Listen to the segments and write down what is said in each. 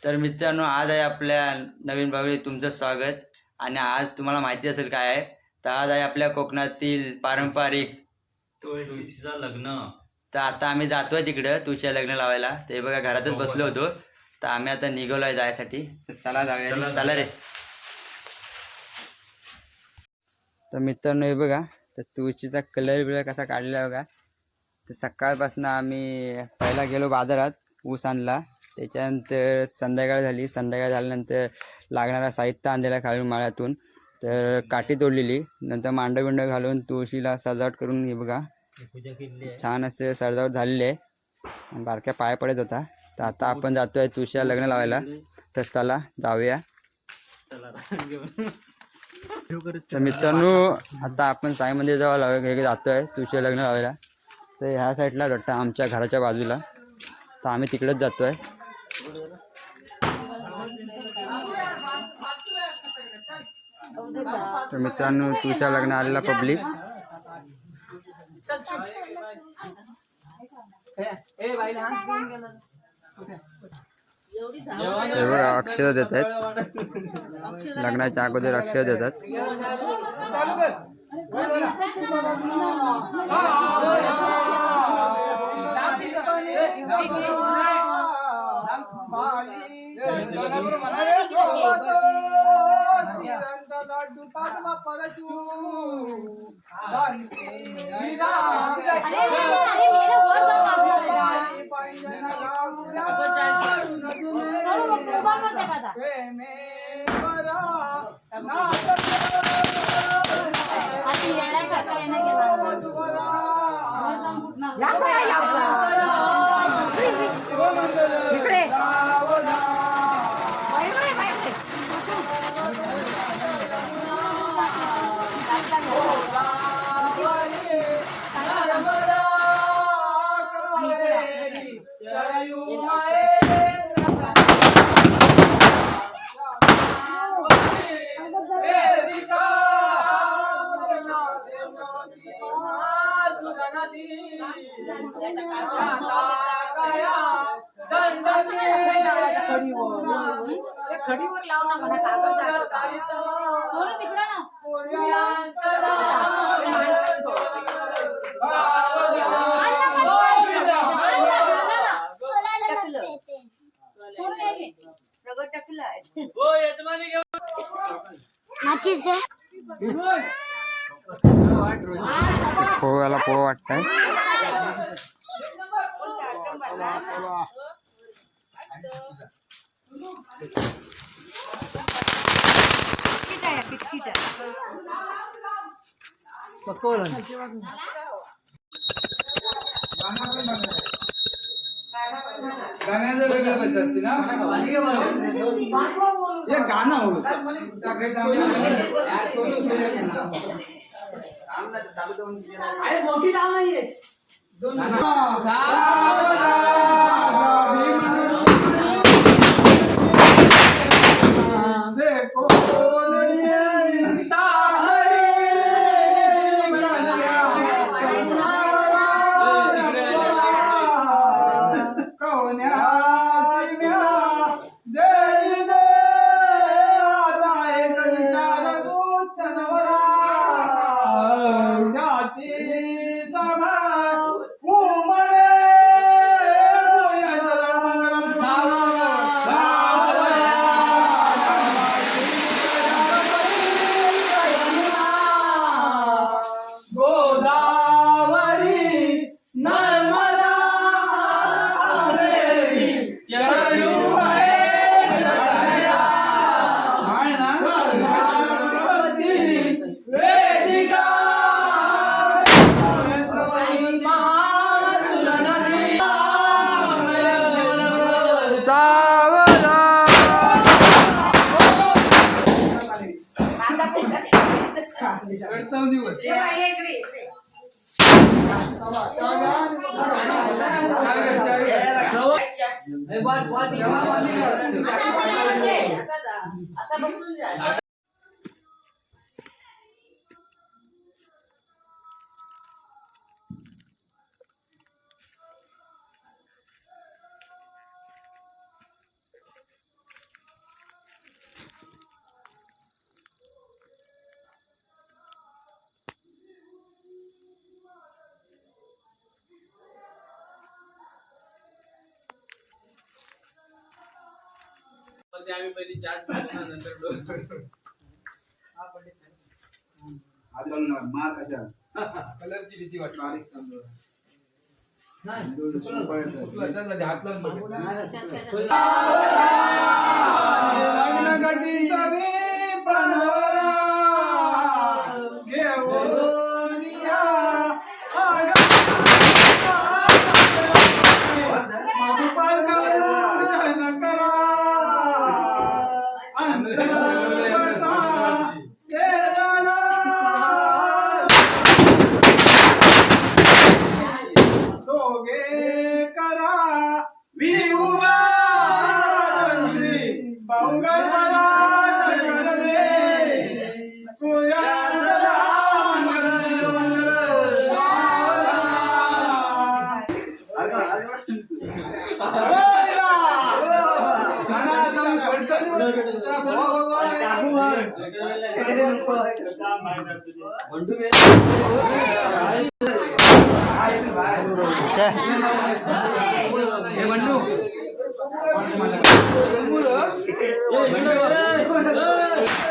तर मित्रांनो, आज आहे आपल्या नवीन भागात तुमचं स्वागत. आणि आज तुम्हाला माहिती असेल काय आहे, तर आज आहे आपल्या कोकणातील पारंपरिक तुळशीचं लग्न. तर आता आम्ही जातोय तिकडं तुळशीचं लग्न लावायला. ते बघा घरातच बसलो होतो, तर आम्ही आता निघालोय जायसाठी. तर चला जाऊया, चला रे. तर मित्रांनो हे बघा, तर तुळशीचा कलर बिलर कसा काढला बघा. तर सकाळपासून आम्ही पहिला गेलो बाजारात, ऊस आणला. त्याच्यानंतर संध्याकाळ झाल्यानंतर लागणारा साहित्य आणलेला खालून माळ्यातून. तर काठी तोडलेली, नंतर मांडव बिंड घालून तुळशीला सजावट करून हे बघा पूजा केली. छान असे सजावट झालेली आहे. बारक्या पाय पडत होता. तर आता आपण जातोय तुळशीला लग्न लावायला. तर चला जाऊया. तर मित्रांनो, आता आपण साई मंदिर जवळ जातोय तुळशीला लग्न लावायला. तर ह्या साईडला रट्टा आमच्या घराच्या बाजूला, तर आम्ही तिकडेच जातोय. तर मित्रांनो, तुझ्या लग्न आलेला पब्लिक अक्षर देत आहेत. लग्नाच्या अगोदर अक्षर देतात. खडीवर लाव ना मला कागद पोळ्याला पोळ वाटतंय. मोठी लाव नाहीये.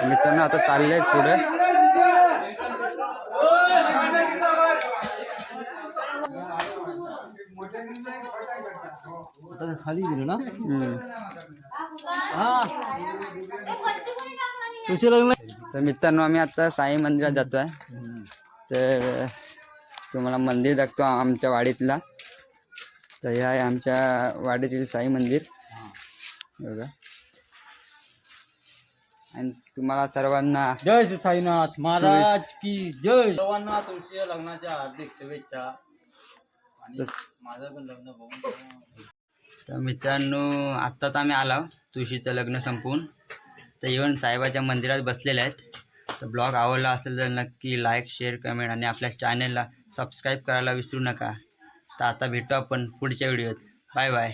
मित्रांनो आता चालले आहेत पुढे. खाली गेलो ना तर मित्रांनो आम्ही आता साई मंदिरात जातोय. तर तुम्हाला मंदिर दाखतो आमच्या वाडीतला. तर हे आहे आमच्या वाडीतील साई मंदिर बघा. आणि तुम्हाला सर्वांना जय श्री साईनाथ महाराज की जय. सर्वांना तुळशी लग्नाच्या हार्दिक शुभेच्छा. आणि माझं पण लग्न बघून. तर मित्रांनो आत्ताच आम्ही आलो तुळशीचं लग्न संपवून. तर येऊन साईबाच्या मंदिरात बसलेले आहेत. तर ब्लॉग आवडला असेल तर नक्की लाईक शेअर कमेंट आणि आपल्या चॅनलला सबस्क्राईब करायला विसरू नका. तर आता भेटू आपण पुढच्या व्हिडिओत. Bye bye.